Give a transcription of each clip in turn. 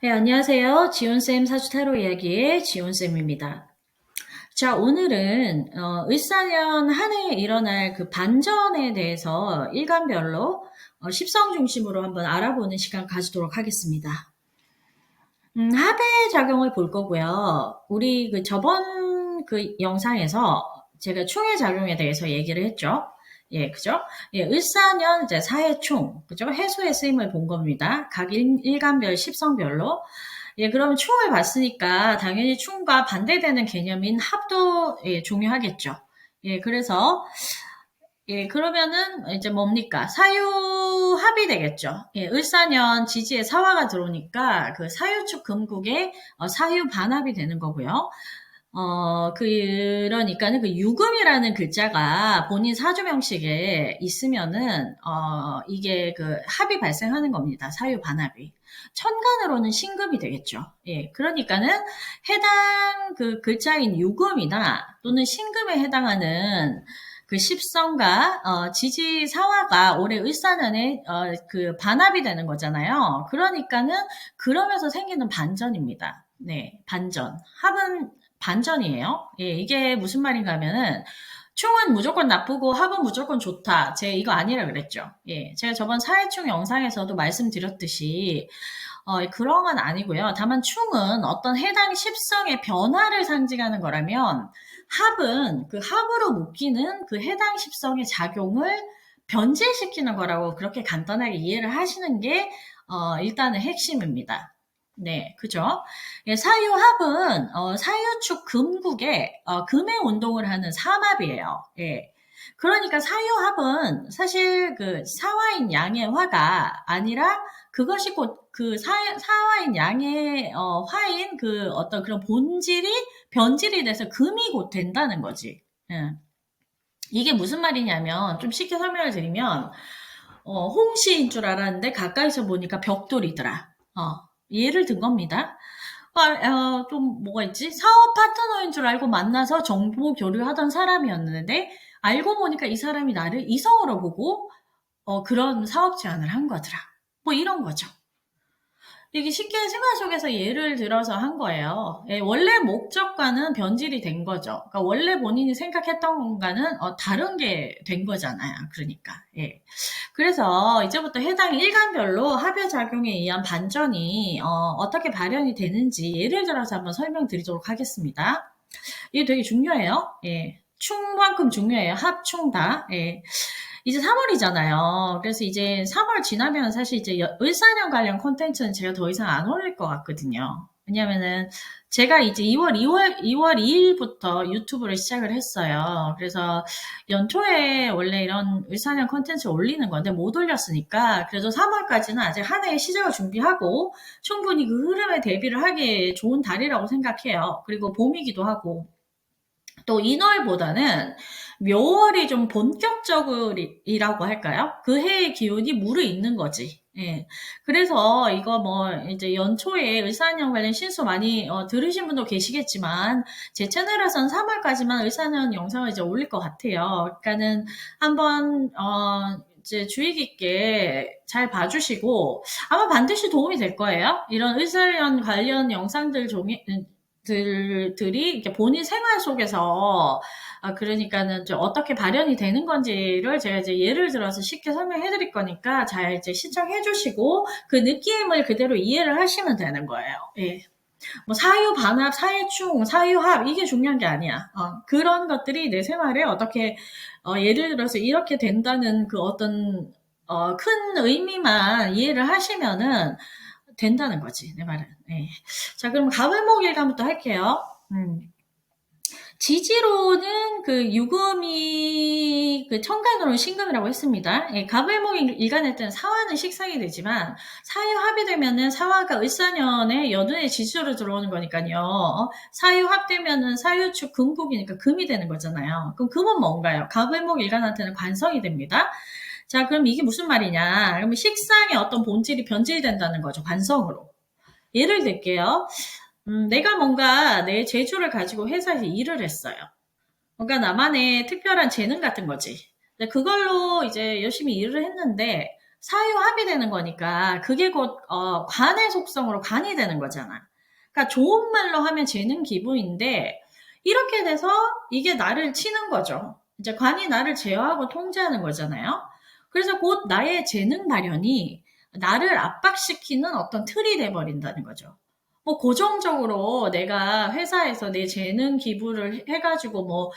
네, 안녕하세요. 지온쌤 사주타로 이야기의 지온쌤입니다. 자, 오늘은 을사년 한 해에 일어날 그 반전에 대해서 일간별로 십성 중심으로 한번 알아보는 시간 가지도록 하겠습니다. 합의 작용을 볼 거고요. 우리 그 저번 그 영상에서 제가 충의 작용에 대해서 얘기를 했죠. 예, 그죠? 예, 을사년 이제 사해충, 그죠? 해소의 쓰임을 본 겁니다. 각 일간별 십성별로. 예, 그러면 충을 봤으니까 당연히 충과 반대되는 개념인 합도 예, 중요하겠죠. 예, 그래서 예, 그러면은 이제 뭡니까? 사유합이 되겠죠. 예, 을사년 지지에 사화가 들어오니까 그 사유축 금국에 사유 반합이 되는 거고요. 그러니까는 그 유금이라는 글자가 본인 사주 명식에 있으면은, 이게 그 합이 발생하는 겁니다. 사유 반합이. 천간으로는 신금이 되겠죠. 예, 그러니까는 해당 그 글자인 유금이나 또는 신금에 해당하는 그 십성과 지지사화가 올해 을사년에 그 반합이 되는 거잖아요. 그러니까는 그러면서 생기는 반전입니다. 네, 반전. 합은 반전이에요. 예, 이게 무슨 말인가 하면은 충은 무조건 나쁘고 합은 무조건 좋다. 제가 이거 아니라 그랬죠. 예, 제가 저번 사회충 영상에서도 말씀드렸듯이 그런 건 아니고요. 다만 충은 어떤 해당 십성의 변화를 상징하는 거라면 합은 그 합으로 묶이는 그 해당 십성의 작용을 변질시키는 거라고 그렇게 간단하게 이해를 하시는 게 일단은 핵심입니다. 네, 그죠? 예, 사유합은 사유축 금국에 금의 운동을 하는 삼합이에요. 예. 그러니까 사유합은 사실 그 사화인 양의 화가 아니라 그것이 곧 그 사화인 양의 화인 그 어떤 그런 본질이 변질이 돼서 금이 곧 된다는 거지. 예. 이게 무슨 말이냐면 좀 쉽게 설명을 드리면 홍시인 줄 알았는데 가까이서 보니까 벽돌이더라. 예를 든 겁니다. 좀 뭐가 있지? 사업 파트너인 줄 알고 만나서 정보 교류하던 사람이었는데 알고 보니까 이 사람이 나를 이성으로 보고 그런 사업 제안을 한 거더라. 뭐 이런 거죠. 이게 쉽게 생활 속에서 예를 들어서 한 거예요. 예, 원래 목적과는 변질이 된 거죠. 그러니까 원래 본인이 생각했던 것과는 다른 게 된 거잖아요. 그러니까. 예. 그래서 이제부터 해당 일간별로 합여작용에 의한 반전이 떻게 발현이 되는지 예를 들어서 한번 설명드리도록 하겠습니다. 이게 되게 중요해요. 예. 충만큼 중요해요. 합충 다. 예. 이제 3월이잖아요. 그래서 이제 3월 지나면 사실 이제 을사년 관련 콘텐츠는 제가 더 이상 안 올릴 것 같거든요. 왜냐면은 제가 이제 2월 2일부터 유튜브를 시작을 했어요. 그래서 연초에 원래 이런 을사년 콘텐츠 올리는 건데 못 올렸으니까 그래도 3월까지는 아직 한 해의 시작을 준비하고 충분히 그 흐름에 대비를 하기에 좋은 달이라고 생각해요. 그리고 봄이기도 하고. 또 인월보다는 묘월이 좀 본격적이라고 할까요? 그 해의 기운이 무르익는 거지. 예. 그래서 이거 뭐 이제 연초에 을사년 관련 신수 많이 들으신 분도 계시겠지만 제 채널에서는 3월까지만 을사년 영상을 이제 올릴 것 같아요. 그러니까는 한번 이제 주의 깊게 잘 봐주시고 아마 반드시 도움이 될 거예요. 이런 을사년 관련 영상들 종이 들이 이렇게 본인 생활 속에서 그러니까는 좀 어떻게 발현이 되는 건지를 제가 이제 예를 들어서 쉽게 설명해 드릴 거니까 잘 이제 시청해 주시고 그 느낌을 그대로 이해를 하시면 되는 거예요. 예. 뭐 사유 반합, 사유충, 사유합 이게 중요한 게 아니야. 그런 것들이 내 생활에 어떻게 예를 들어서 이렇게 된다는 그 어떤 큰 의미만 이해를 하시면은 된다는 거지, 내 말은. 예. 자, 그럼 가을목일간부터 할게요. 지지로는 그 유금이 그 천간으로는 신금이라고 했습니다. 예, 갑을목 일간할 때는 사화는 식상이 되지만 사유합이 되면은 사화가 을사년에 여둔의 지지로 들어오는 거니까요. 사유합되면은 사유축 금국이니까 금이 되는 거잖아요. 그럼 금은 뭔가요? 갑을목 일간한테는 관성이 됩니다. 자, 그럼 이게 무슨 말이냐? 그러면 식상의 어떤 본질이 변질된다는 거죠. 관성으로. 예를 들게요. 내가 뭔가 내 재주를 가지고 회사에서 일을 했어요. 뭔가 나만의 특별한 재능 같은 거지. 그걸로 이제 열심히 일을 했는데 사유합이 되는 거니까 그게 곧 관의 속성으로 관이 되는 거잖아. 그러니까 좋은 말로 하면 재능 기부인데 이렇게 돼서 이게 나를 치는 거죠. 이제 관이 나를 제어하고 통제하는 거잖아요. 그래서 곧 나의 재능 발현이 나를 압박시키는 어떤 틀이 돼버린다는 거죠. 뭐 고정적으로 내가 회사에서 내 재능 기부를 해가지고 뭐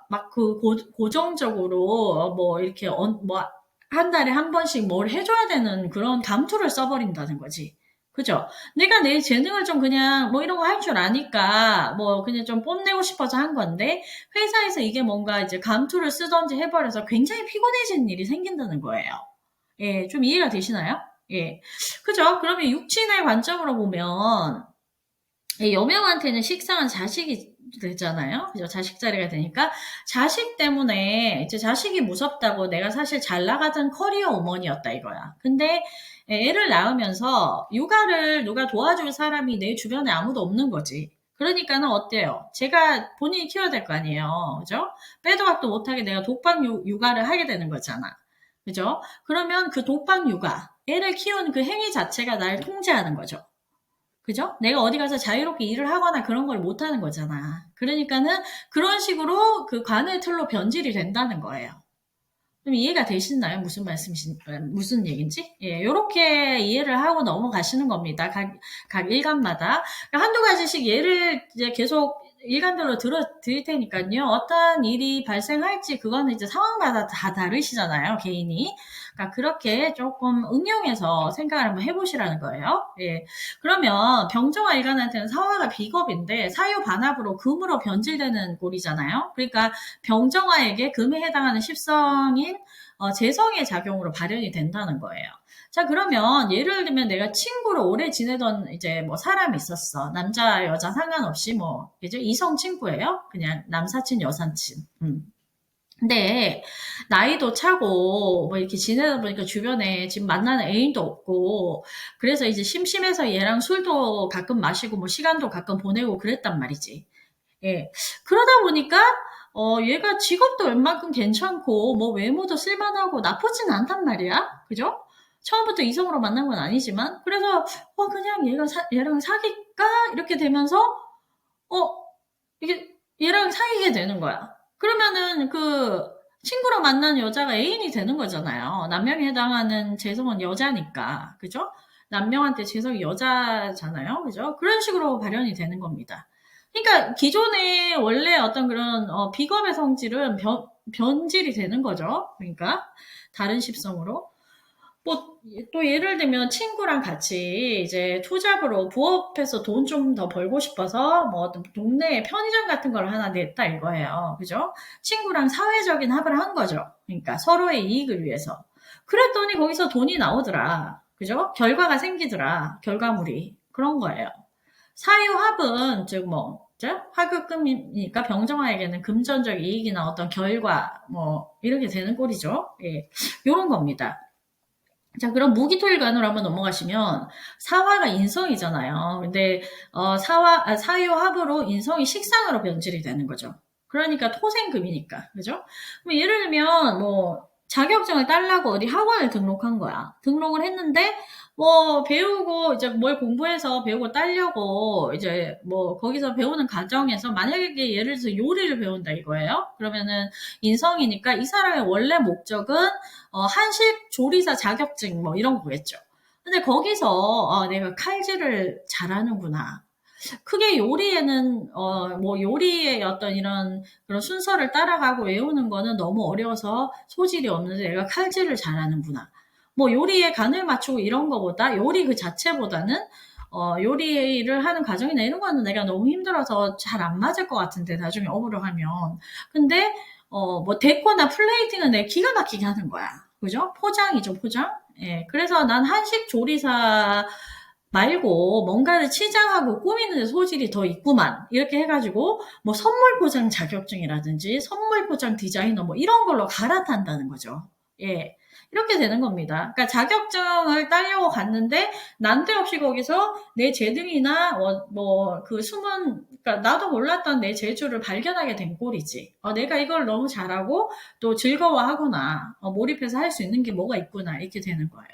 막 그 고정적으로 뭐 이렇게 뭐 한 달에 한 번씩 뭘 해줘야 되는 그런 감투를 써버린다는 거지. 그죠? 내가 내 재능을 좀 그냥 뭐 이런 거 할 줄 아니까 뭐 그냥 좀 뽐내고 싶어서 한 건데 회사에서 이게 뭔가 이제 감투를 쓰던지 해버려서 굉장히 피곤해지는 일이 생긴다는 거예요. 예, 좀 이해가 되시나요? 예. 그죠? 그러면 육친의 관점으로 보면 이 여명한테는 식상한 자식이 되잖아요. 그죠? 자식 자리가 되니까 자식 때문에 이제 자식이 무섭다고 내가 사실 잘 나가던 커리어 우먼이었다 이거야. 근데 애를 낳으면서 육아를 누가 도와줄 사람이 내 주변에 아무도 없는 거지. 그러니까는 어때요? 제가 본인이 키워야 될 거 아니에요. 그죠? 빼도 박도 못하게 내가 독박 육아를 하게 되는 거잖아. 그죠? 그러면 그 독박 육아, 애를 키우는 그 행위 자체가 날 통제하는 거죠. 그죠? 내가 어디 가서 자유롭게 일을 하거나 그런 걸 못 하는 거잖아. 그러니까는 그런 식으로 그 관의 틀로 변질이 된다는 거예요. 좀 이해가 되시나요? 무슨 말씀이신, 무슨 얘기인지? 예, 요렇게 이해를 하고 넘어가시는 겁니다. 각 일간마다. 그러니까 한두 가지씩 예를 이제 계속 일간별로 드릴 테니까요. 어떤 일이 발생할지 그거는 이제 상황마다 다 다르시잖아요. 개인이. 그러니까 그렇게 조금 응용해서 생각을 한번 해보시라는 거예요. 예. 그러면 병정화 일간한테는 사화가 비겁인데 사유 반합으로 금으로 변질되는 꼴이잖아요. 그러니까 병정화에게 금에 해당하는 십성인 재성의 작용으로 발현이 된다는 거예요. 자, 그러면 예를 들면 내가 친구로 오래 지내던 이제 뭐 사람이 있었어. 남자, 여자 상관없이 뭐, 이제 이성 친구예요. 그냥 남사친, 여사친. 근데 나이도 차고 뭐 이렇게 지내다 보니까 주변에 지금 만나는 애인도 없고 그래서 이제 심심해서 얘랑 술도 가끔 마시고 뭐 시간도 가끔 보내고 그랬단 말이지. 예. 그러다 보니까 얘가 직업도 웬만큼 괜찮고 뭐 외모도 쓸만하고 나쁘진 않단 말이야. 그죠? 처음부터 이성으로 만난 건 아니지만 그래서 그냥 얘랑 사귈까 이렇게 되면서 어 이게 얘랑 사귀게 되는 거야. 그러면은 그 친구로 만난 여자가 애인이 되는 거잖아요. 남명에 해당하는 재성은 여자니까. 그죠? 남명한테 재성이 여자잖아요. 그죠? 그런 식으로 발현이 되는 겁니다. 그러니까 기존에 원래 어떤 그런 비겁의 성질은 변질이 되는 거죠. 그러니까 다른 십성으로. 뭐, 또 예를 들면 친구랑 같이 이제 투잡으로 부업해서 돈 좀 더 벌고 싶어서 뭐 동네에 편의점 같은 걸 하나 냈다 이거예요. 그죠? 친구랑 사회적인 합을 한 거죠. 그러니까 서로의 이익을 위해서. 그랬더니 거기서 돈이 나오더라. 그죠? 결과가 생기더라. 결과물이. 그런 거예요. 사유합은 즉 뭐, 화급금이니까 병정화에게는 금전적 이익이나 어떤 결과 뭐 이렇게 되는 꼴이죠. 예. 요런 겁니다. 자, 그럼 무기토일간으로 한번 넘어가시면 사화가 인성이잖아요. 근데 사유합으로 인성이 식상으로 변질이 되는 거죠. 그러니까 토생금이니까, 그죠? 그럼 예를 들면 뭐 자격증을 따려고 어디 학원을 등록한 거야. 등록을 했는데 뭐 배우고 이제 뭘 공부해서 배우고 따려고 이제 뭐 거기서 배우는 과정에서 만약에 예를 들어서 요리를 배운다 이거예요. 그러면은 인성이니까 이 사람의 원래 목적은 한식 조리사 자격증 뭐 이런 거겠죠. 근데 거기서 내가 칼질을 잘하는구나. 크게 요리에는 뭐 요리의 어떤 이런 그런 순서를 따라가고 외우는 거는 너무 어려워서 소질이 없는데 내가 칼질을 잘하는구나. 뭐 요리에 간을 맞추고 이런 거보다 요리 그 자체보다는 요리를 하는 과정이나 이런 거는 내가 너무 힘들어서 잘 안 맞을 것 같은데 나중에 업으로 하면. 근데 뭐 데코나 플레이팅은 내가 기가 막히게 하는 거야. 그죠? 포장이죠, 포장. 예. 그래서 난 한식 조리사 말고 뭔가를 치장하고 꾸미는 데 소질이 더 있구만. 이렇게 해가지고 뭐 선물 포장 자격증이라든지 선물 포장 디자이너 뭐 이런 걸로 갈아탄다는 거죠. 예. 이렇게 되는 겁니다. 그러니까 자격증을 따려고 갔는데 난데없이 거기서 내 재능이나 뭐 그 숨은 그러니까 나도 몰랐던 내 재주를 발견하게 된 꼴이지. 내가 이걸 너무 잘하고 또 즐거워하거나 몰입해서 할 수 있는 게 뭐가 있구나 이렇게 되는 거예요.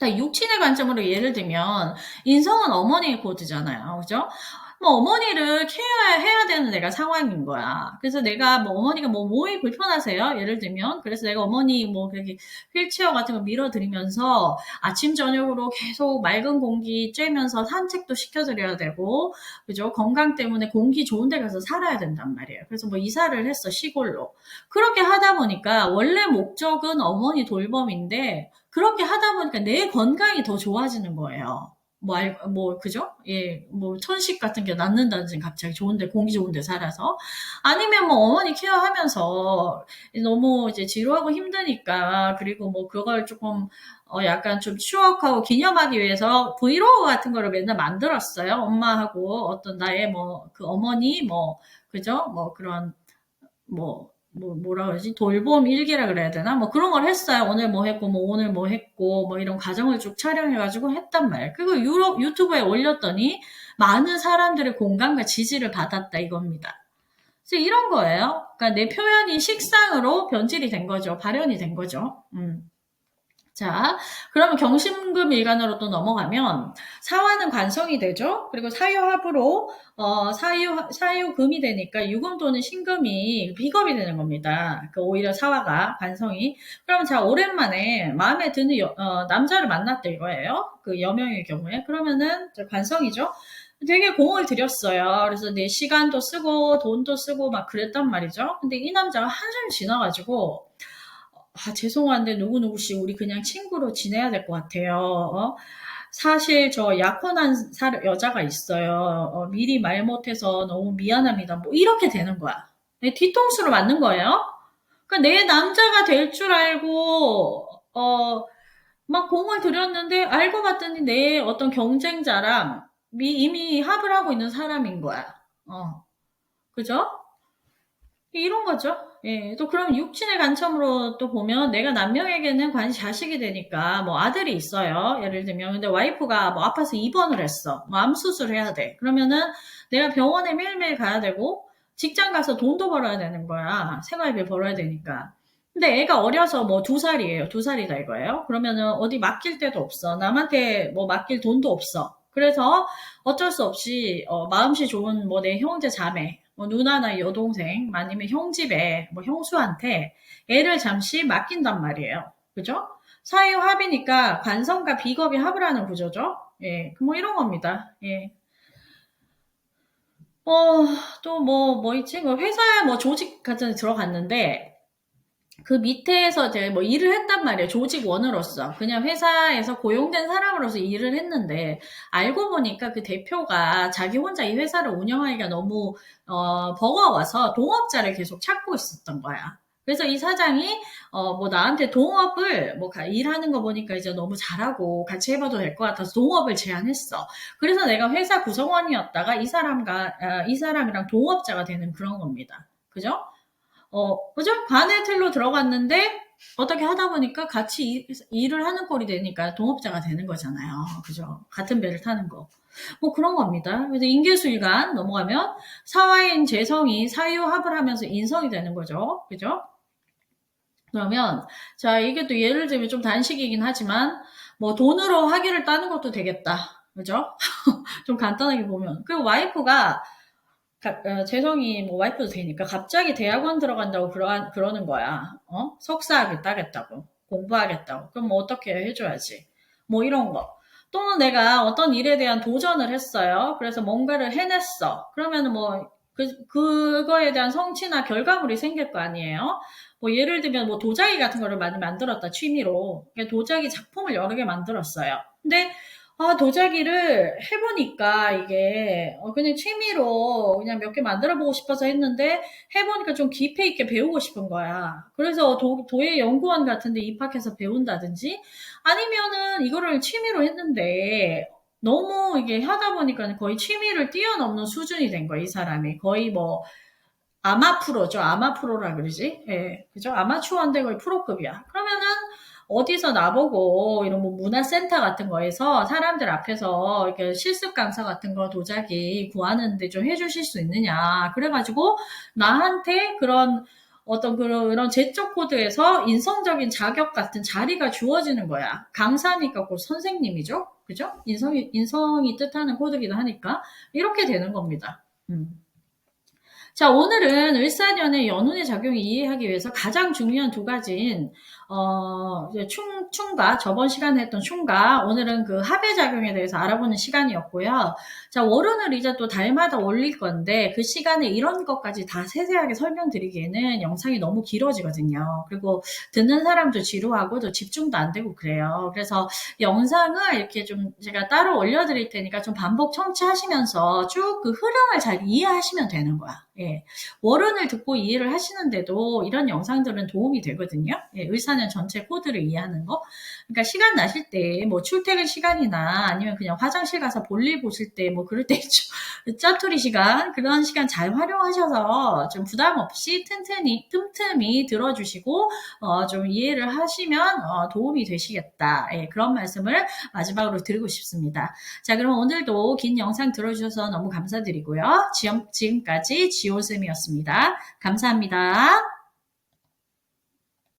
딱 육친의 관점으로 예를 들면 인성은 어머니의 코드잖아요. 그죠? 뭐 어머니를 케어해야 되는 내가 상황인 거야. 그래서 내가 뭐 어머니가 뭐 몸이 불편하세요? 예를 들면 그래서 내가 어머니 뭐 그렇게 휠체어 같은 거 밀어드리면서 아침 저녁으로 계속 맑은 공기 쬐면서 산책도 시켜드려야 되고 그죠? 건강 때문에 공기 좋은 데 가서 살아야 된단 말이에요. 그래서 뭐 이사를 했어 시골로. 그렇게 하다 보니까 원래 목적은 어머니 돌봄인데 그렇게 하다 보니까 내 건강이 더 좋아지는 거예요. 그죠? 예, 뭐, 천식 같은 게 낫는다든지 갑자기 좋은데, 공기 좋은데 살아서. 아니면 뭐, 어머니 케어하면서 너무 이제 지루하고 힘드니까, 그리고 뭐, 그걸 조금, 약간 좀 추억하고 기념하기 위해서 브이로그 같은 거를 맨날 만들었어요. 엄마하고 어떤 나의 뭐, 그 어머니, 뭐, 그죠? 뭐, 그런 뭐라 그러지? 돌봄 일기라 그래야 되나? 뭐 그런 걸 했어요. 오늘 뭐 했고, 뭐 오늘 뭐 했고, 뭐 이런 과정을 쭉 촬영해가지고 했단 말이에요. 그리고 유튜브에 올렸더니 많은 사람들의 공감과 지지를 받았다 이겁니다. 그래서 이런 거예요. 그러니까 내 표현이 식상으로 변질이 된 거죠. 발현이 된 거죠. 자, 그러면 경심금 일간으로 또 넘어가면 사화는 관성이 되죠. 그리고 사유합으로 사유금이 되니까 유금 또는 신금이 비겁이 되는 겁니다. 그 오히려 사화가 관성이. 그러면 자 오랜만에 마음에 드는 남자를 만났다 이거예요. 그 여명의 경우에 그러면은 관성이죠. 되게 공을 들였어요. 그래서 내 시간도 쓰고 돈도 쓰고 막 그랬단 말이죠. 근데 이 남자가 한참 지나가지고 죄송한데 누구누구씨 우리 그냥 친구로 지내야 될 것 같아요. 사실 저 약혼한 여자가 있어요. 미리 말 못해서 너무 미안합니다. 뭐 이렇게 되는 거야. 뒤통수를 맞는 거예요. 그러니까 내 남자가 될 줄 알고 막 공을 들였는데 알고 봤더니 내 어떤 경쟁자랑 이미 합을 하고 있는 사람인 거야. 그죠? 이런 거죠. 예, 또 그럼 육친의 관점으로 또 보면 내가 남명에게는 자식이 되니까 뭐 아들이 있어요. 예를 들면 근데 와이프가 뭐 아파서 입원을 했어. 뭐 암 수술해야 돼. 그러면은 내가 병원에 매일매일 가야 되고 직장 가서 돈도 벌어야 되는 거야. 생활비 벌어야 되니까. 근데 애가 어려서 뭐 2살이에요. 2살이다 이거예요. 그러면은 어디 맡길 데도 없어. 남한테 뭐 맡길 돈도 없어. 그래서 어쩔 수 없이 마음씨 좋은 뭐 내 형제 자매 뭐 누나나 여동생 아니면 형집에 뭐 형수한테 애를 잠시 맡긴단 말이에요. 그죠? 사유합이니까 관성과 비겁이 합을 하는 구조죠. 예, 뭐 이런 겁니다. 예. 또 뭐 있지? 뭐 회사에 뭐 조직 같은 데 들어갔는데 그 밑에서 이제 뭐 일을 했단 말이에요. 조직원으로서. 그냥 회사에서 고용된 사람으로서 일을 했는데, 알고 보니까 그 대표가 자기 혼자 이 회사를 운영하기가 너무, 버거워서 동업자를 계속 찾고 있었던 거야. 그래서 이 사장이, 뭐 나한테 동업을, 뭐 일하는 거 보니까 이제 너무 잘하고 같이 해봐도 될 것 같아서 동업을 제안했어. 그래서 내가 회사 구성원이었다가 이 사람이랑 동업자가 되는 그런 겁니다. 그죠? 그죠? 관의 틀로 들어갔는데, 어떻게 하다 보니까 같이 일을 하는 꼴이 되니까 동업자가 되는 거잖아요. 그죠? 같은 배를 타는 거. 뭐 그런 겁니다. 그래서 인계수일간 넘어가면 사화인 재성이 사유합을 하면서 인성이 되는 거죠. 그죠? 그러면, 자, 이게 또 예를 들면 좀 단식이긴 하지만, 뭐 돈으로 학위를 따는 것도 되겠다. 그죠? 좀 간단하게 보면. 그리고 와이프가 재성이 뭐 와이프도 되니까 갑자기 대학원 들어간다고 그러는 거야. 석사학위 따겠다고. 공부하겠다고. 그럼 뭐 어떻게 해줘야지. 뭐 이런 거. 또는 내가 어떤 일에 대한 도전을 했어요. 그래서 뭔가를 해냈어. 그러면은 뭐, 그거에 대한 성취나 결과물이 생길 거 아니에요? 뭐 예를 들면 뭐 도자기 같은 거를 많이 만들었다, 취미로. 도자기 작품을 여러 개 만들었어요. 근데 도자기를 해보니까 이게 그냥 취미로 그냥 몇 개 만들어 보고 싶어서 했는데 해보니까 좀 깊이 있게 배우고 싶은 거야. 그래서 도예 연구원 같은 데 입학해서 배운다든지 아니면은 이거를 취미로 했는데 너무 이게 하다 보니까 거의 취미를 뛰어넘는 수준이 된 거야, 이 사람이. 거의 뭐 아마프로죠. 아마프로라 그러지? 예, 그죠? 아마추어인데 거의 프로급이야. 그러면은 어디서 나보고 이런 뭐 문화센터 같은 거에서 사람들 앞에서 이렇게 실습 강사 같은 거 도자기 구하는데 좀 해주실 수 있느냐. 그래가지고 나한테 그런 어떤 그런 제적 코드에서 인성적인 자격 같은 자리가 주어지는 거야. 강사니까 곧 선생님이죠. 그죠? 인성이 뜻하는 코드기도 하니까. 이렇게 되는 겁니다. 자, 오늘은 을사년의 연운의 작용을 이해하기 위해서 가장 중요한 두 가지인, 이제 충과, 저번 시간에 했던 충과, 오늘은 그 합의 작용에 대해서 알아보는 시간이었고요. 자, 월운을 이제 또 달마다 올릴 건데, 그 시간에 이런 것까지 다 세세하게 설명드리기에는 영상이 너무 길어지거든요. 그리고 듣는 사람도 지루하고 또 집중도 안 되고 그래요. 그래서 영상을 이렇게 좀 제가 따로 올려드릴 테니까 좀 반복 청취하시면서 쭉 그 흐름을 잘 이해하시면 되는 거야. 예. 월운을 듣고 이해를 하시는데도 이런 영상들은 도움이 되거든요. 예, 을사년 전체 코드를 이해하는 거. 그러니까 시간 나실 때, 뭐 출퇴근 시간이나 아니면 그냥 화장실 가서 볼일 보실 때, 뭐 그럴 때 있죠. 짜투리 시간, 그런 시간 잘 활용하셔서 좀 부담 없이 틈틈이 들어주시고, 좀 이해를 하시면, 도움이 되시겠다. 예, 그런 말씀을 마지막으로 드리고 싶습니다. 자, 그럼 오늘도 긴 영상 들어주셔서 너무 감사드리고요. 지금까지 지호쌤이었습니다. 감사합니다.